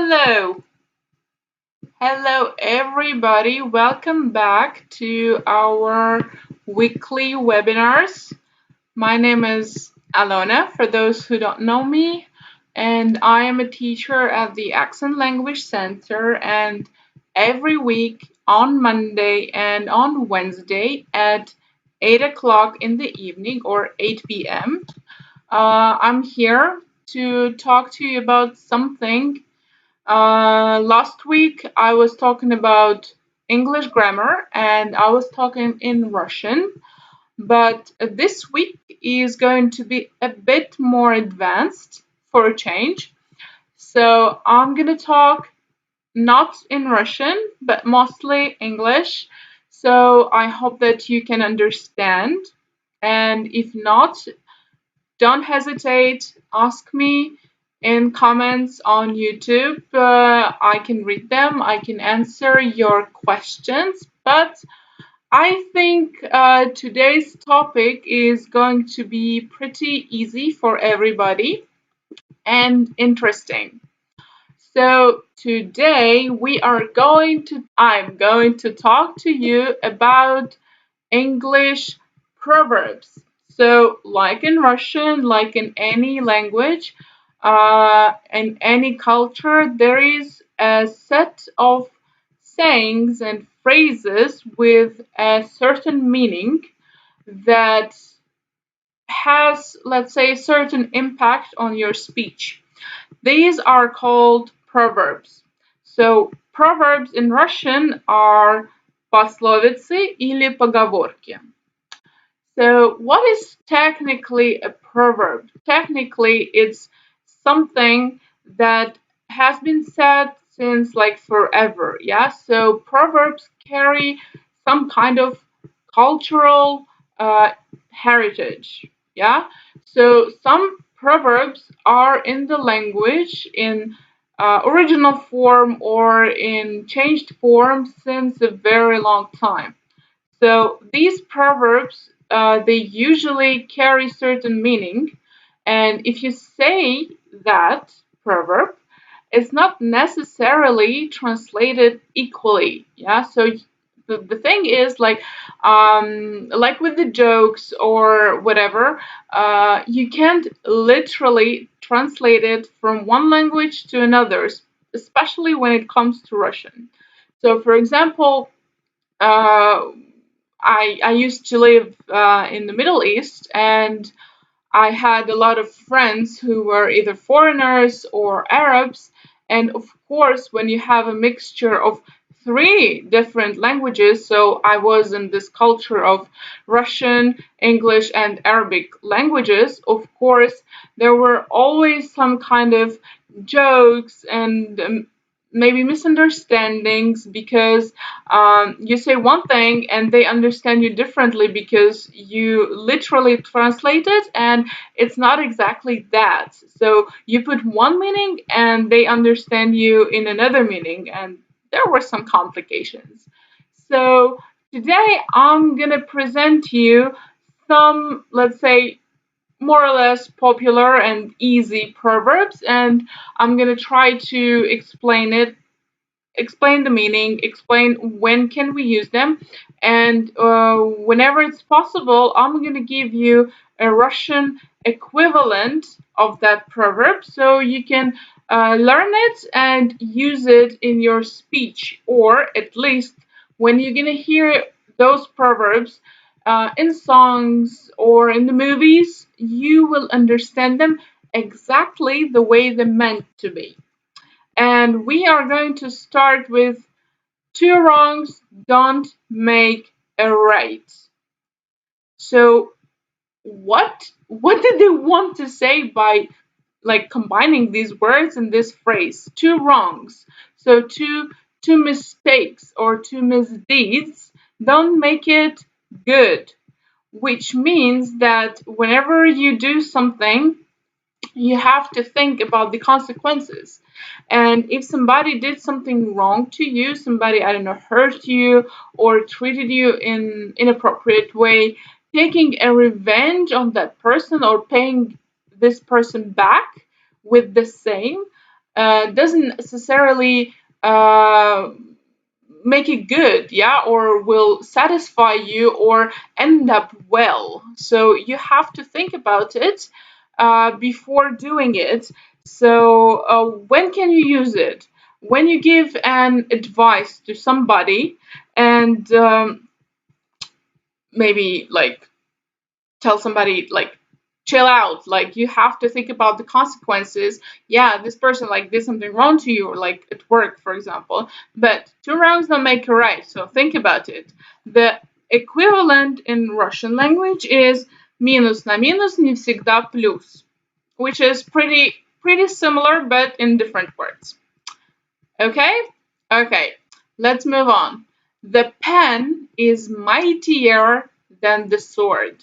Hello! Hello, everybody. Welcome back to our weekly webinars. My name is Alena, for those who don't know me, and I am a teacher at the Accent Language Center, and every week on Monday and on Wednesday at 8 o'clock in the evening or 8 p.m., I'm here to talk to you about something. Last week I was talking about English grammar and I was talking in Russian, but this week is going to be a bit more advanced for a change. So I'm gonna talk not in Russian, but mostly English. So I hope that you can understand. And if not, don't hesitate, ask me in comments on YouTube. I can read them, I can answer your questions, but I think today's topic is going to be pretty easy for everybody and interesting. So today I'm going to talk to you about English proverbs. So like in Russian, like in any language, in any culture, there is a set of sayings and phrases with a certain meaning that has, let's say, a certain impact on your speech. These are called proverbs. So proverbs in Russian are пословицы или поговорки. So what is technically a proverb? Technically, it's something that has been said since like forever, yeah? So proverbs carry some kind of cultural heritage, yeah? So some proverbs are in the language in original form or in changed form since a very long time. So these proverbs, they usually carry certain meaning, and if you say that proverb, it's not necessarily translated equally. Yeah, so the thing is like with the jokes or whatever, you can't literally translate it from one language to another, especially when it comes to Russian. So, for example, I used to live in the Middle East, and I had a lot of friends who were either foreigners or Arabs. And of course, when you have a mixture of three different languages, so I was in this culture of Russian, English, and Arabic languages, of course, there were always some kind of jokes and maybe misunderstandings because you say one thing and they understand you differently because you literally translate it and it's not exactly that. So you put one meaning and they understand you in another meaning, and there were some complications. So today I'm gonna present you some, let's say, more or less popular and easy proverbs, and I'm gonna try to explain the meaning, explain when can we use them, and whenever it's possible, I'm gonna give you a Russian equivalent of that proverb so you can learn it and use it in your speech, or at least when you're gonna hear those proverbs in songs or in the movies, you will understand them exactly the way they're meant to be. And we are going to start with two wrongs don't make a right. So what did they want to say by like combining these words in this phrase? Two wrongs. So two mistakes or two misdeeds don't make it good, which means that whenever you do something, you have to think about the consequences. And if somebody did something wrong to you, somebody, I don't know, hurt you or treated you in inappropriate way, taking a revenge on that person or paying this person back with the same, doesn't necessarily make it good, yeah, or will satisfy you or end up well. So you have to think about it before doing it. So when can you use it? When you give an advice to somebody and maybe like tell somebody like chill out, like you have to think about the consequences. Yeah, this person like did something wrong to you, or like at work, for example, but two wrongs don't make a right, so think about it. The equivalent in Russian language is минус на минус не всегда плюс, which is pretty similar but in different words. Okay, let's move on. The pen is mightier than the sword.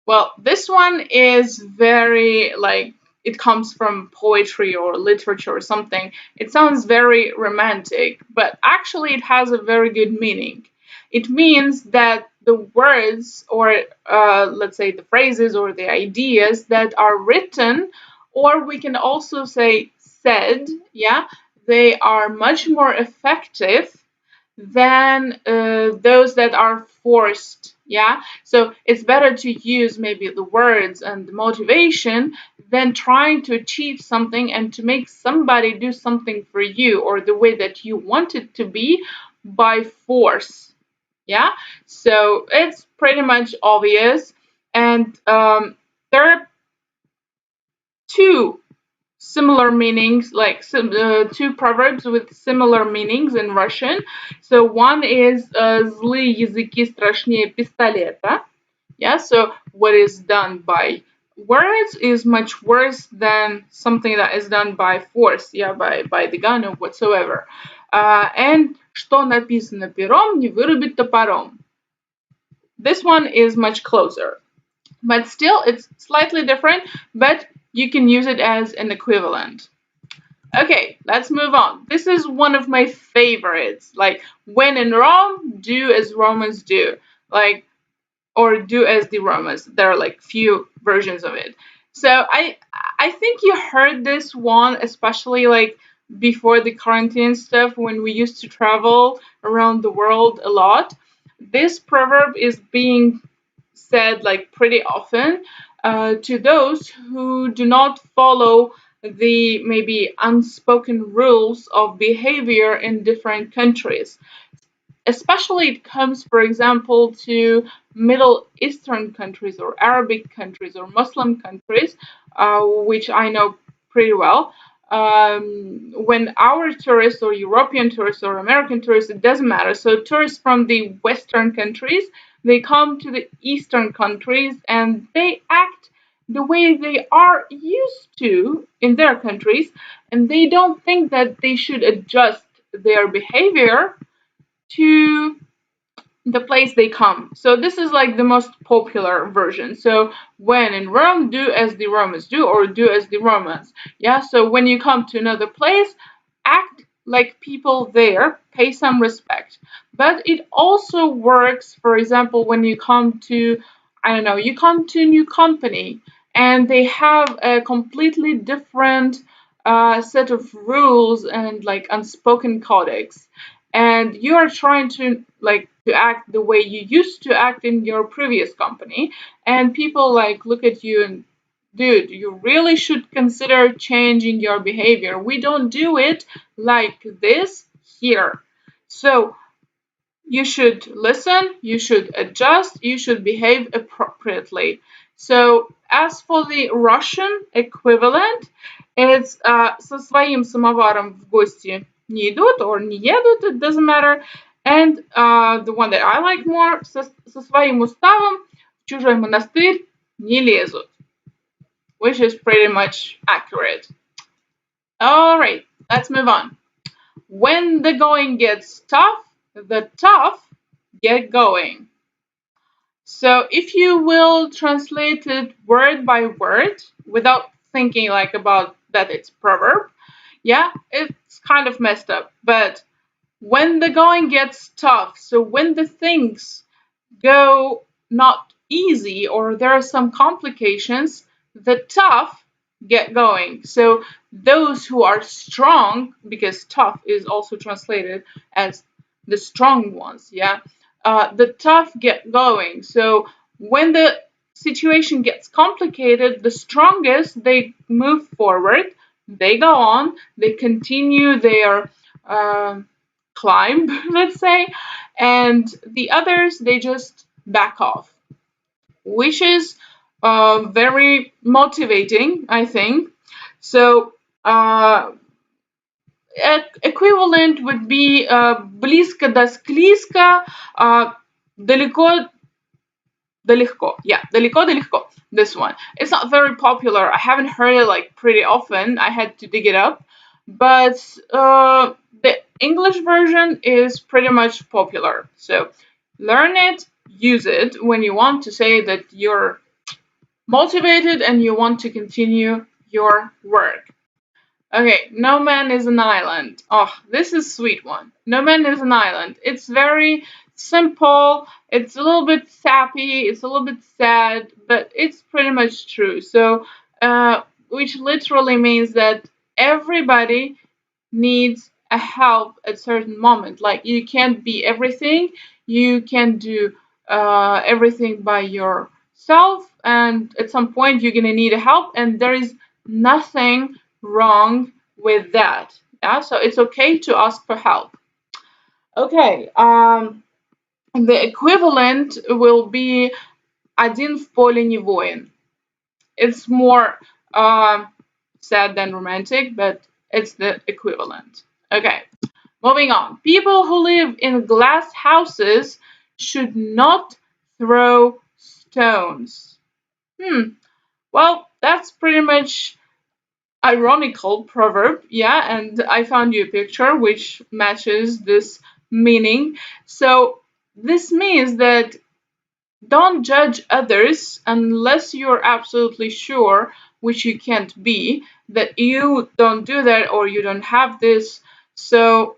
Well, this one is very like, it comes from poetry or literature or something. It sounds very romantic, but actually it has a very good meaning. It means that the words, or let's say the phrases or the ideas that are written, or we can also say said, yeah, they are much more effective than those that are forced, yeah. So it's better to use maybe the words and the motivation than trying to achieve something and to make somebody do something for you or the way that you want it to be by force, yeah. So it's pretty much obvious. And there are two similar meanings, like two proverbs with similar meanings in Russian. So one is "Злые языки страшнее пистолета." Yeah, so what is done by words is much worse than something that is done by force, yeah, by the gun or whatsoever. And "Что написано пером, не вырубить топором." This one is much closer, but still it's slightly different, but you can use it as an equivalent. Okay, let's move on. This is one of my favorites. Like, when in Rome, do as Romans do. Like, or do as the Romans. There are like few versions of it. So I think you heard this one, especially like before the quarantine stuff, when we used to travel around the world a lot. This proverb is being said like pretty often to those who do not follow the maybe unspoken rules of behavior in different countries. Especially it comes, for example, to Middle Eastern countries or Arabic countries or Muslim countries, which I know pretty well. When our tourists or European tourists or American tourists, it doesn't matter. So tourists from the Western countries, they come to the Eastern countries and they act the way they are used to in their countries, and they don't think that they should adjust their behavior to the place they come. So this is like the most popular version. So when in Rome, do as the Romans do, or do as the Romans. Yeah, so when you come to another place, act like people there, pay some respect. But it also works, for example, when you come to, I don't know, you come to a new company and they have a completely different set of rules and like unspoken codex, and you are trying to like to act the way you used to act in your previous company, and people like look at you and, dude, you really should consider changing your behavior. We don't do it like this here. So you should listen, you should adjust, you should behave appropriately. So as for the Russian equivalent, it's со своим самоваром в гости не идут or не едут, it doesn't matter. And the one that I like more, со своим уставом в чужой монастырь не лезут, which is pretty much accurate. All right, let's move on. When the going gets tough, the tough get going. So if you will translate it word by word without thinking like about that it's proverb, yeah, it's kind of messed up. But when the going gets tough, so when the things go not easy or there are some complications, the tough get going. So those who are strong, because tough is also translated as the strong ones, yeah, the tough get going. So when the situation gets complicated, the strongest, they move forward, they go on, they continue their climb, let's say, and the others, they just back off, which is very motivating, I think. So equivalent would be близко да склизко, далеко да легко. Yeah, далеко да легко. This one. It's not very popular. I haven't heard it like pretty often. I had to dig it up. But the English version is pretty much popular. So learn it, use it when you want to say that you're motivated and you want to continue your work. Okay, no man is an island. Oh, this is a sweet one. No man is an island. It's very simple. It's a little bit sappy. It's a little bit sad, but it's pretty much true. So, which literally means that everybody needs a help at certain moment. Like you can't be everything. You can do everything by yourself, and at some point you're gonna need a help, and there is nothing wrong with that. Yeah, so it's okay to ask for help. Okay, the equivalent will be один в поле не воин. It's more sad than romantic, but it's the equivalent. Okay, moving on. People who live in glass houses should not throw stones. Well, that's pretty much ironical proverb, yeah, and I found you a picture which matches this meaning. So this means that don't judge others unless you're absolutely sure, which you can't be, that you don't do that or you don't have this. So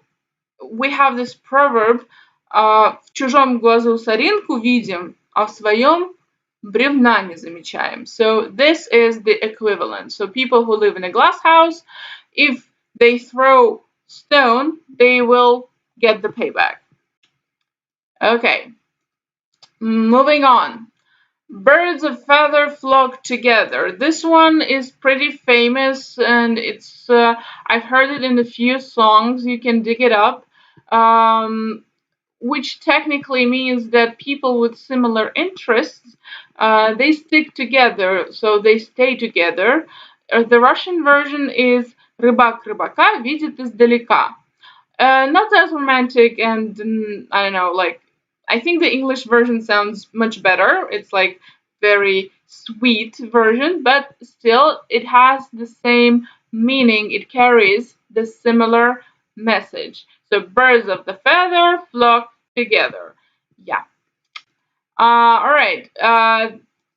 we have this proverb, в чужом глазу соринку видим, а в своем бревна не замечаем. So this is the equivalent. So people who live in a glass house, if they throw stone, they will get the payback. Okay, moving on. Birds of feather flock together. This one is pretty famous, and it's I've heard it in a few songs. You can dig it up. Which technically means that people with similar interests, they stick together, so they stay together. The Russian version is рыбак рыбака видит издалека. Not as romantic, and I don't know, like I think the English version sounds much better. It's like very sweet version, but still it has the same meaning. It carries the similar message. So birds of the feather flock together. Yeah. All right.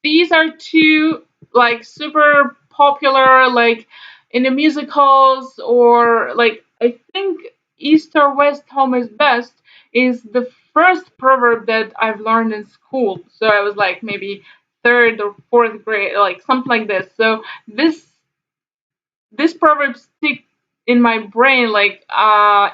These are two like super popular, like in the musicals, or like I think East or West, home is best is the first proverb that I've learned in school. So I was like maybe third or fourth grade, like something like this. So this proverb stick in my brain, like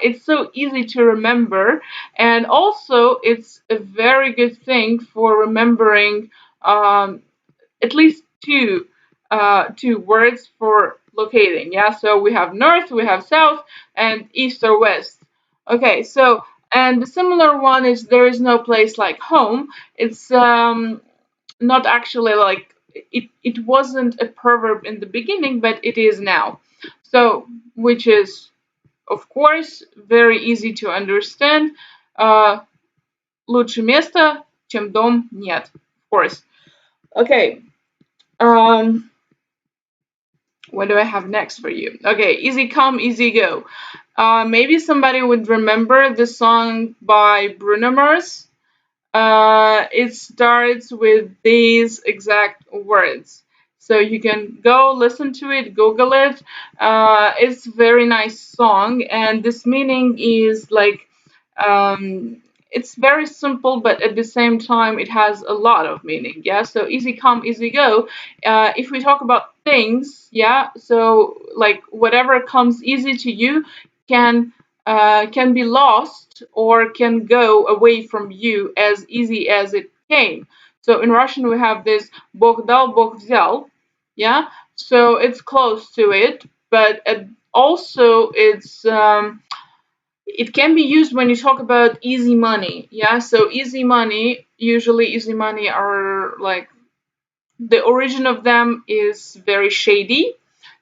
it's so easy to remember, and also it's a very good thing for remembering at least two words for locating. Yeah, so we have north, we have south, and east or west. Okay, so and the similar one is there is no place like home. It's not actually like it wasn't a proverb in the beginning, but it is now. So, which is, of course, very easy to understand. Лучше место, чем дом, нет. Of course. Okay. What do I have next for you? Okay, easy come, easy go. Maybe somebody would remember the song by Bruno Mars. It starts with these exact words. So you can go listen to it, Google it. It's a very nice song, and this meaning is like it's very simple, but at the same time it has a lot of meaning. Yeah, so easy come, easy go. If we talk about things, yeah, so like whatever comes easy to you can be lost or can go away from you as easy as it came. So in Russian we have this Бог дал, Бог взял. Yeah, so it's close to it, but also it can be used when you talk about easy money. Yeah, so easy money, usually easy money are like the origin of them is very shady.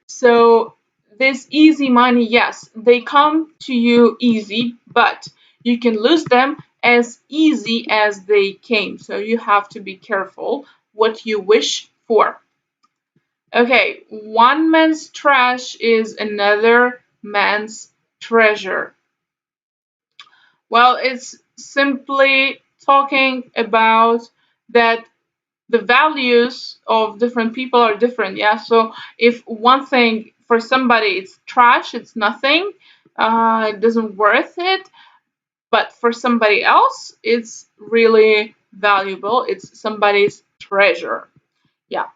So this easy money, yes, they come to you easy, but you can lose them as easy as they came. So you have to be careful what you wish for. Okay, one man's trash is another man's treasure. Well, it's simply talking about that the values of different people are different. Yeah, so if one thing for somebody it's trash, it's nothing, it doesn't worth it, but for somebody else it's really valuable, it's somebody's treasure. Yeah.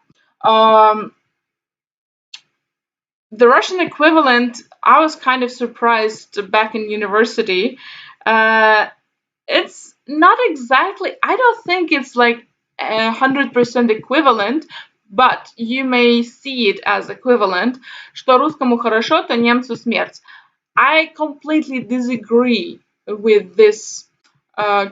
The Russian equivalent, I was kind of surprised back in university. It's not exactly, I don't think it's like 100% equivalent, but you may see it as equivalent. Что русскому хорошо, то немцу смерть. I completely disagree with this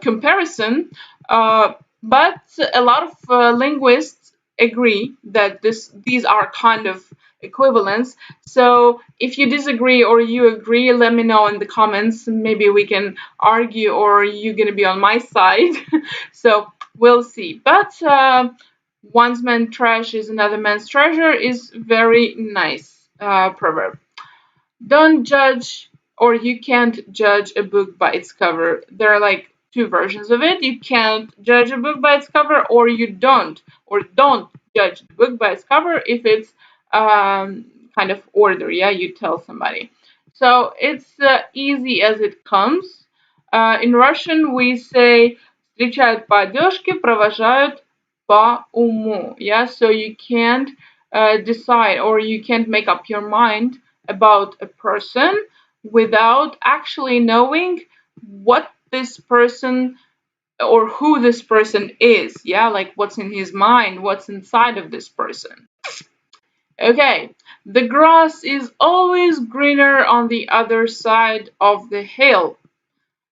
comparison, but a lot of linguists agree that these are kind of equivalents. So if you disagree or you agree, let me know in the comments. Maybe we can argue, or you're gonna be on my side. So we'll see. But one man's trash is another man's treasure is very nice proverb. Don't judge, or you can't judge a book by its cover. There are like two versions of it. You can't judge a book by its cover, or you don't judge the book by its cover if it's kind of order. Yeah, you tell somebody. So it's easy as it comes. In Russian we say встречают по одежке, провожают по уму. Yeah, so you can't decide, or you can't make up your mind about a person without actually knowing what this person or who this person is. Yeah, like what's in his mind, what's inside of this person. Okay, the grass is always greener on the other side of the hill.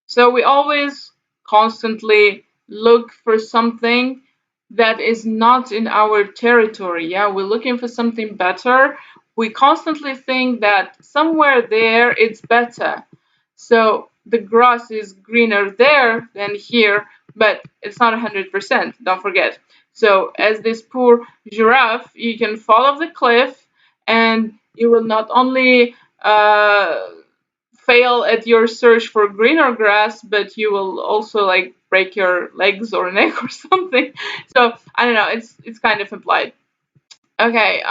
So we always constantly look for something that is not in our territory. Yeah, we're looking for something better. We constantly think that somewhere there it's better. So the grass is greener there than here, but it's not 100%, don't forget. So as this poor giraffe, you can fall off the cliff and you will not only fail at your search for greener grass, but you will also like break your legs or neck or something. So I don't know, it's kind of implied. Okay,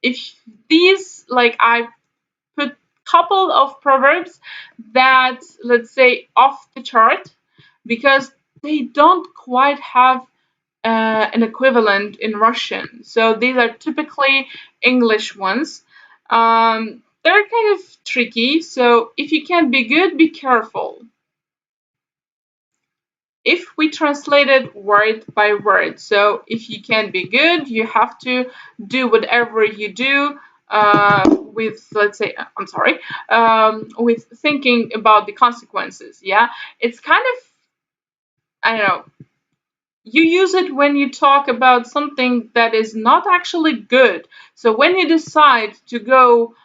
if these, like, I put couple of proverbs that, let's say, off the chart because they don't quite have an equivalent in Russian. So these are typically English ones. They're kind of tricky, so if you can't be good, be careful. If we translate it word by word, so if you can't be good, you have to do whatever you do with, let's say, with thinking about the consequences. Yeah, it's kind of, I don't know, you use it when you talk about something that is not actually good. So when you decide to go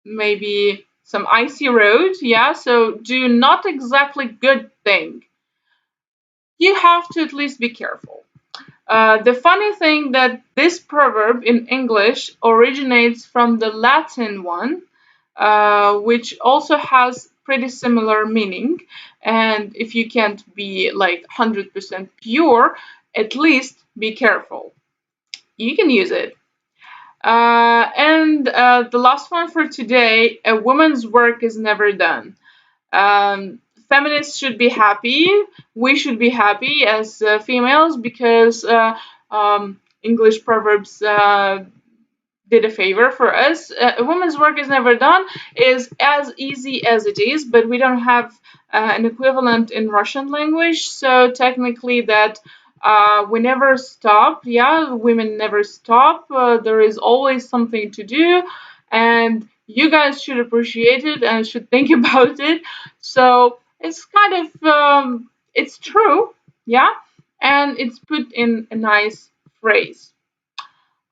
maybe some icy road, yeah, so do not exactly good thing, you have to at least be careful. The funny thing that this proverb in English originates from the Latin one, which also has pretty similar meaning. And if you can't be like 100% pure, at least be careful. You can use it. And the last one for today, a woman's work is never done. feminists should be happy. We should be happy as females because English proverbs did a favor for us. A woman's work is never done is as easy as it is, but we don't have an equivalent in Russian language, so technically that we never stop. Yeah, women never stop. There is always something to do, and you guys should appreciate it and should think about it. So it's kind of it's true, yeah, and it's put in a nice phrase.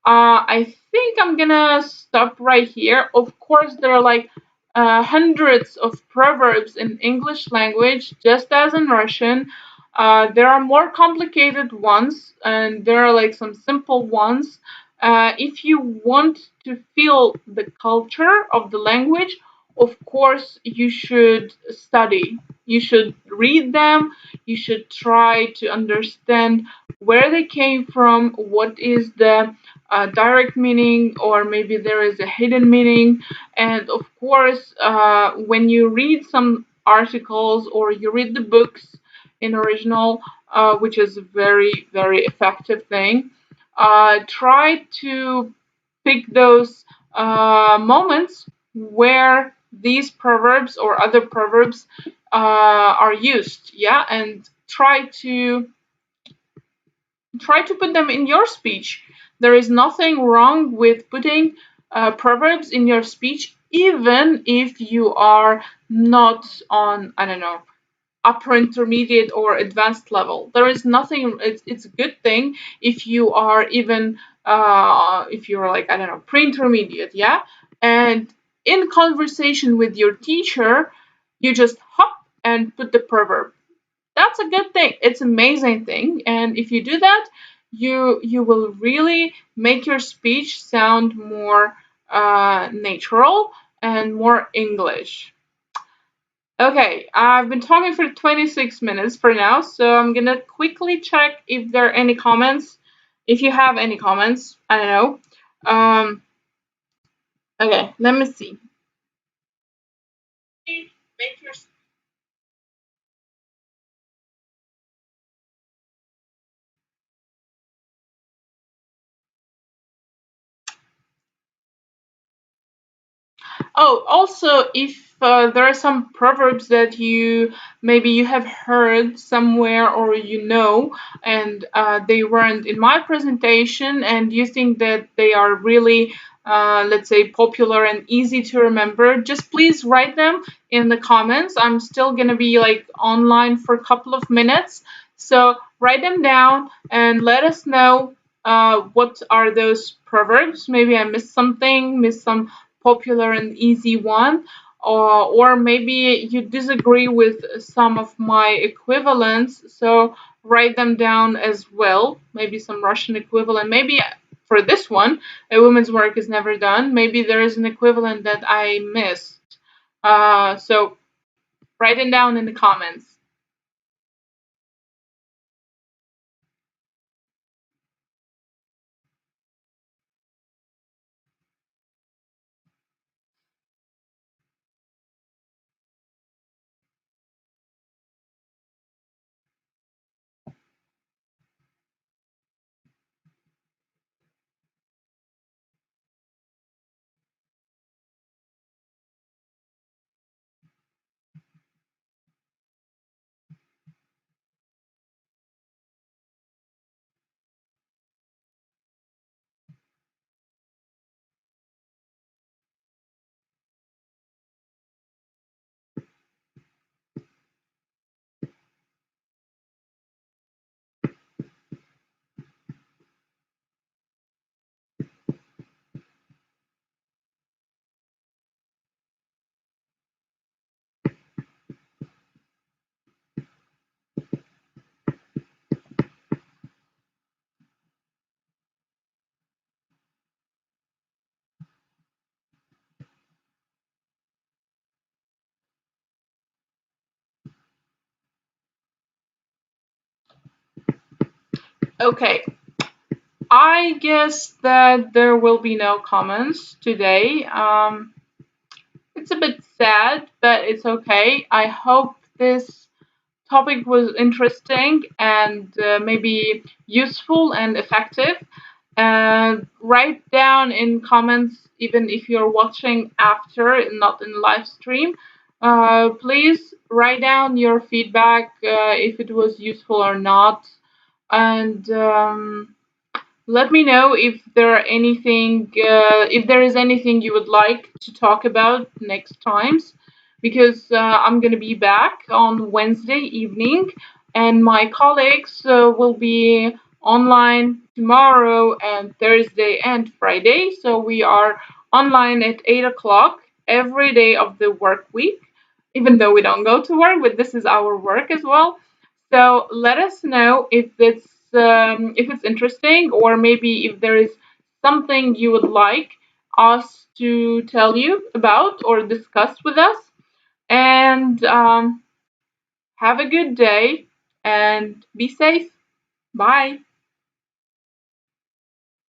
I think I'm gonna stop right here. Of course, there are like hundreds of proverbs in English language, just as in Russian. There are more complicated ones, and there are like some simple ones. If you want to feel the culture of the language, of course, you should study. You should read them. You should try to understand where they came from, what is the direct meaning, or maybe there is a hidden meaning. And of course, when you read some articles or you read the books in original, which is a very, very effective thing, try to pick those moments where these proverbs or other proverbs are used, yeah, and try to put them in your speech. There is nothing wrong with putting proverbs in your speech, even if you are not on, I don't know, upper intermediate or advanced level. There is nothing, it's a good thing if you are even, if you're like, I don't know, pre-intermediate, yeah? And in conversation with your teacher, you just hop and put the proverb. That's a good thing. It's an amazing thing. And if you do that, you will really make your speech sound more natural and more English. Okay, I've been talking for 26 minutes for now, so I'm gonna quickly check if there are any comments. If you have any comments, I don't know. Okay, let me see. Make your Oh, also, if there are some proverbs that you have heard somewhere or you know, and they weren't in my presentation, and you think that they are really, let's say, popular and easy to remember, just please write them in the comments. I'm still gonna be like online for a couple of minutes, so write them down and let us know what are those proverbs. Maybe I missed something, missed some popular and easy one, or maybe you disagree with some of my equivalents, so write them down as well. Maybe some Russian equivalent. Maybe for this one, a woman's work is never done. Maybe there is an equivalent that I missed. So write it down in the comments. Okay, I guess that there will be no comments today. It's a bit sad, but it's okay. I hope this topic was interesting and maybe useful and effective. Write down in comments, even if you're watching after, not in live stream. Please write down your feedback if it was useful or not, and let me know if there is anything you would like to talk about next times, because I'm gonna be back on Wednesday evening, and my colleagues will be online tomorrow and Thursday and Friday. So we are online at 8 o'clock every day of the work week, even though we don't go to work, but this is our work as well. So let us know if it's interesting, or maybe if there is something you would like us to tell you about or discuss with us. And have a good day and be safe. Bye.